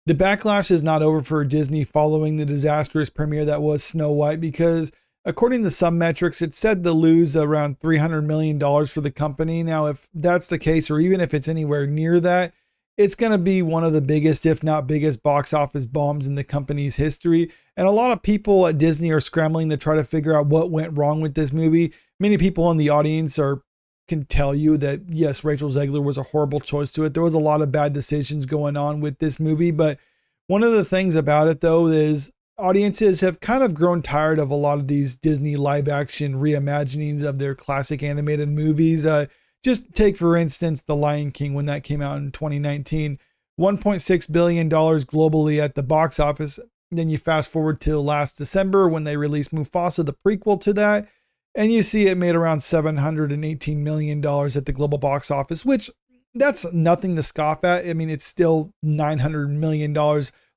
The backlash is not over for Disney following the disastrous premiere that was Snow White because, according to some metrics, it's said to lose around $300 million for the company. Now, if that's the case, or even if it's anywhere near that, it's going to be one of the biggest, if not biggest, box office bombs in the company's history. And a lot of people at Disney are scrambling to try to figure out what went wrong with this movie. Many people in the audience can tell you that, yes, Rachel Zegler was a horrible choice to it. There was a lot of bad decisions going on with this movie. But one of the things about it, though, is audiences have kind of grown tired of a lot of these Disney live action reimaginings of their classic animated movies. Just take, for instance, The Lion King when that came out in 2019, $1.6 billion globally at the box office. Then you fast forward to last December when they released Mufasa, the prequel to that, and you see it made around $718 million at the global box office, which that's nothing to scoff at. I mean, it's still $900 million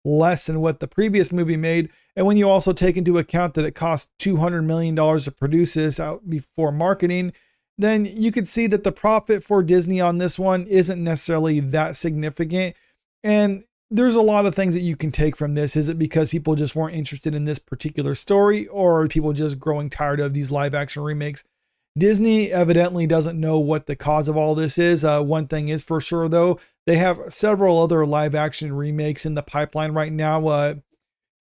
less than what the previous movie made. And when you also take into account that it cost $200 million to produce this out before marketing, then you could see that the profit for Disney on this one isn't necessarily that significant. And there's a lot of things that you can take from this. Is it because people just weren't interested in this particular story, or are people just growing tired of these live action remakes? Disney evidently doesn't know what the cause of all this is. One thing is for sure, though, they have several other live action remakes in the pipeline right now.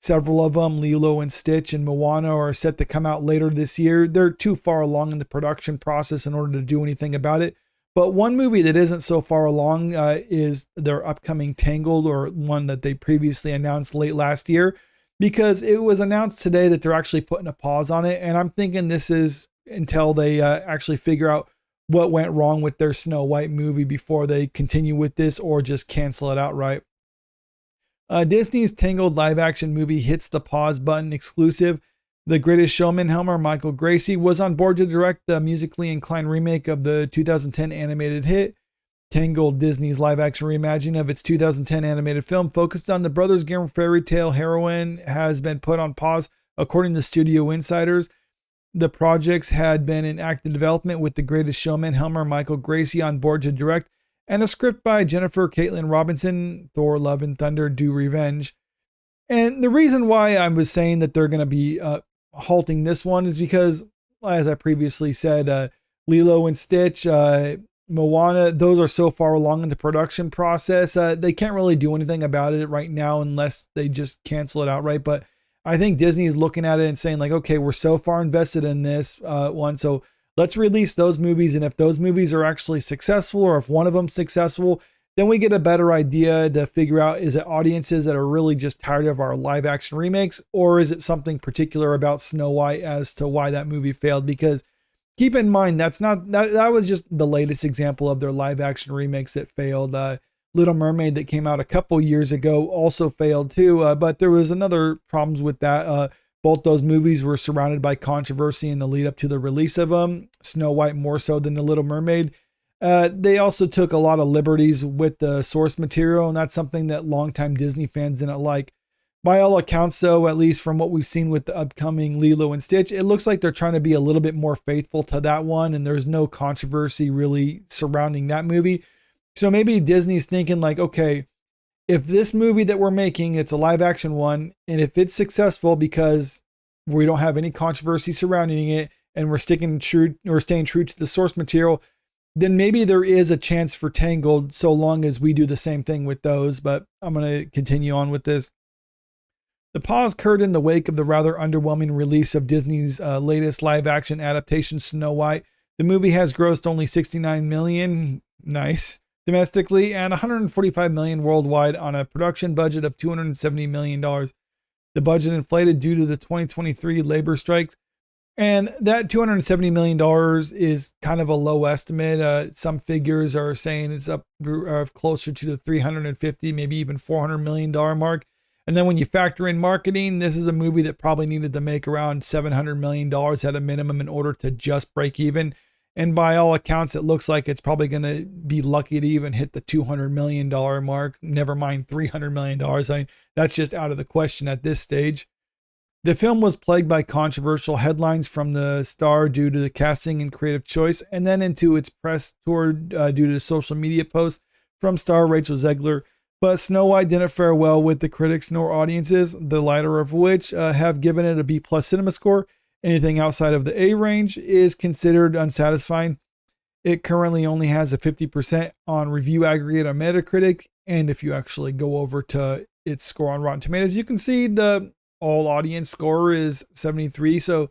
Several of them, Lilo and Stitch and Moana, are set to come out later this year. They're too far along in the production process in order to do anything about it. But one movie that isn't so far along is their upcoming Tangled, or one that they previously announced late last year, because it was announced today that they're actually putting a pause on it. And I'm thinking this is until they actually figure out what went wrong with their Snow White movie before they continue with this or just cancel it outright. Disney's Tangled live action movie hits the pause button exclusive. The Greatest Showman Helmer Michael Gracie was on board to direct the musically inclined remake of the 2010 animated hit. Tangled, Disney's live action reimagining of its 2010 animated film, focused on the Brothers Grimm fairy tale heroine, has been put on pause, according to studio insiders. The projects had been in active development with The Greatest Showman Helmer Michael Gracie on board to direct, and a script by Jennifer Caitlin Robinson, Thor Love and Thunder Do Revenge. And the reason why I was saying that they're going to be halting this one is because, as I previously said, Lilo and Stitch, Moana, those are so far along in the production process. They can't really do anything about it right now unless they just cancel it outright. But I think Disney is looking at it and saying, like, okay, we're so far invested in this one, so let's release those movies. And if those movies are actually successful, or if one of them's successful, then we get a better idea to figure out, is it audiences that are really just tired of our live action remakes, or is it something particular about Snow White as to why that movie failed? Because keep in mind, that was just the latest example of their live action remakes that failed. Little Mermaid that came out a couple years ago also failed too, but there was another problems with that. Both those movies were surrounded by controversy in the lead up to the release of them. Snow White more so than The Little Mermaid. They also took a lot of liberties with the source material, and that's something that longtime Disney fans didn't like. By all accounts, though, at least from what we've seen with the upcoming Lilo and Stitch, it looks like they're trying to be a little bit more faithful to that one, and there's no controversy really surrounding that movie. So maybe Disney's thinking like, okay, if this movie that we're making, it's a live action one, and if it's successful because we don't have any controversy surrounding it, and we're staying true to the source material, then maybe there is a chance for Tangled, so long as we do the same thing with those. But I'm going to continue on with this. The pause occurred in the wake of the rather underwhelming release of Disney's latest live action adaptation, Snow White. The movie has grossed only $69 million, nice, domestically, and $145 million worldwide on a production budget of $270 million. The budget inflated due to the 2023 labor strikes. And that $270 million is kind of a low estimate. Some figures are saying it's up closer to the $350, maybe even $400 million mark. And then when you factor in marketing, this is a movie that probably needed to make around $700 million at a minimum in order to just break even. And by all accounts, it looks like it's probably going to be lucky to even hit the $200 million mark, never mind $300 million. I mean, that's just out of the question at this stage. The film was plagued by controversial headlines from the star due to the casting and creative choice, and then into its press tour due to social media posts from star Rachel Zegler. But Snow White didn't fare well with the critics nor audiences, the latter of which have given it a B+ cinema score. Anything outside of the A range is considered unsatisfying. It currently only has a 50% on review aggregate on Metacritic, and if you actually go over to its score on Rotten Tomatoes, you can see the all audience score is 73. So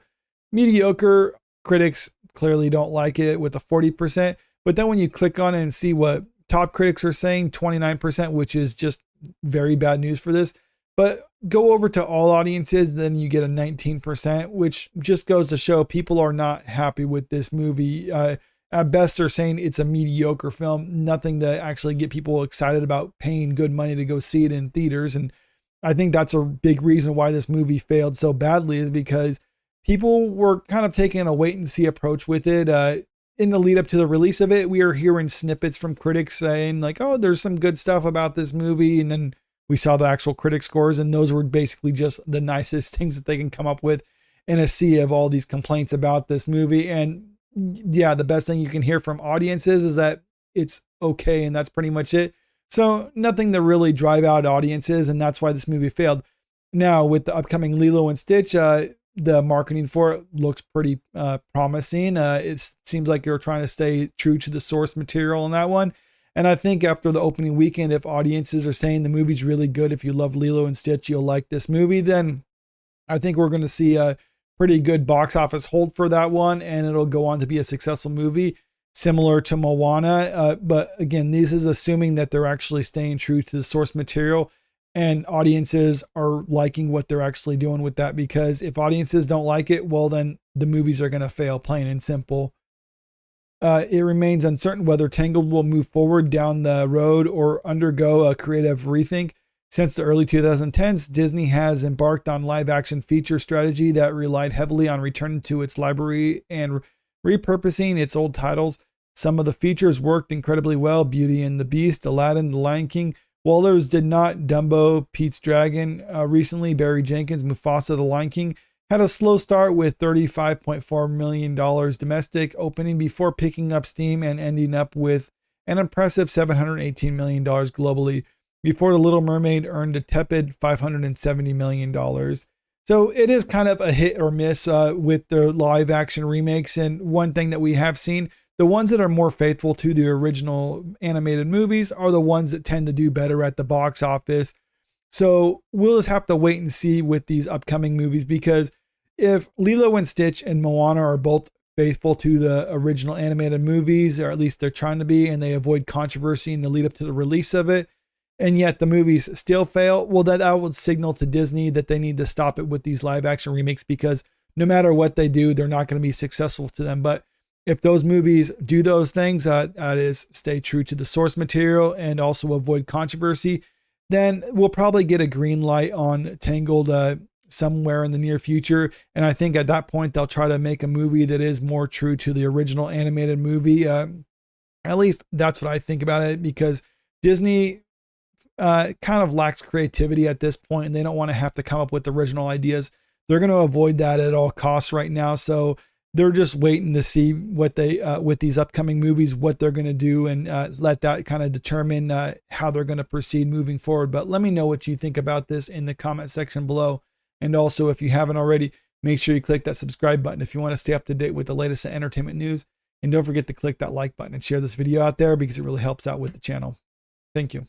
mediocre. Critics clearly don't like it with a 40%. But then when you click on it and see what top critics are saying, 29%, which is just very bad news for this. But go over to all audiences, then you get a 19%, which just goes to show people are not happy with this movie. At best, they're saying it's a mediocre film, nothing to actually get people excited about paying good money to go see it in theaters. And I think that's a big reason why this movie failed so badly, is because people were kind of taking a wait and see approach with it. In the lead up to the release of it, we are hearing snippets from critics saying like, oh, there's some good stuff about this movie. And then we saw the actual critic scores, and those were basically just the nicest things that they can come up with in a sea of all these complaints about this movie. And yeah, the best thing you can hear from audiences is that it's okay. And that's pretty much it. So nothing to really drive out audiences. And that's why this movie failed. Now with the upcoming Lilo and Stitch, the marketing for it looks pretty promising. It seems like you're trying to stay true to the source material on that one. And I think after the opening weekend, if audiences are saying the movie's really good, if you love Lilo and Stitch, you'll like this movie, then I think we're going to see a pretty good box office hold for that one. And it'll go on to be a successful movie similar to Moana. But again, this is assuming that they're actually staying true to the source material, and audiences are liking what they're actually doing with that. Because if audiences don't like it, well, then the movies are going to fail, plain and simple. It remains uncertain whether Tangled will move forward down the road or undergo a creative rethink. Since the early 2010s, Disney has embarked on live action feature strategy that relied heavily on returning to its library and repurposing its old titles. Some of the features worked incredibly well: Beauty and the Beast, Aladdin, The Lion King. While others did not. Dumbo, Pete's Dragon, recently Barry Jenkins' Mufasa, The Lion King, had a slow start with $35.4 million domestic opening before picking up steam and ending up with an impressive $718 million globally, before The Little Mermaid earned a tepid $570 million. So it is kind of a hit or miss with the live action remakes. And one thing that we have seen, the ones that are more faithful to the original animated movies are the ones that tend to do better at the box office. So we'll just have to wait and see with these upcoming movies, because if Lilo and Stitch and Moana are both faithful to the original animated movies, or at least they're trying to be, and they avoid controversy in the lead up to the release of it, and yet the movies still fail, well, that would signal to Disney that they need to stop it with these live action remakes, because no matter what they do, they're not going to be successful to them. But if those movies do those things, that is stay true to the source material and also avoid controversy, then we'll probably get a green light on Tangled somewhere in the near future. And I think at that point, they'll try to make a movie that is more true to the original animated movie. At least that's what I think about it, because Disney kind of lacks creativity at this point, and they don't want to have to come up with original ideas. They're going to avoid that at all costs right now. So they're just waiting to see what they, with these upcoming movies, what they're going to do, and let that kind of determine how they're going to proceed moving forward. But let me know what you think about this in the comment section below. And also, if you haven't already, make sure you click that subscribe button if you want to stay up to date with the latest entertainment news. And don't forget to click that like button and share this video out there, because it really helps out with the channel. Thank you.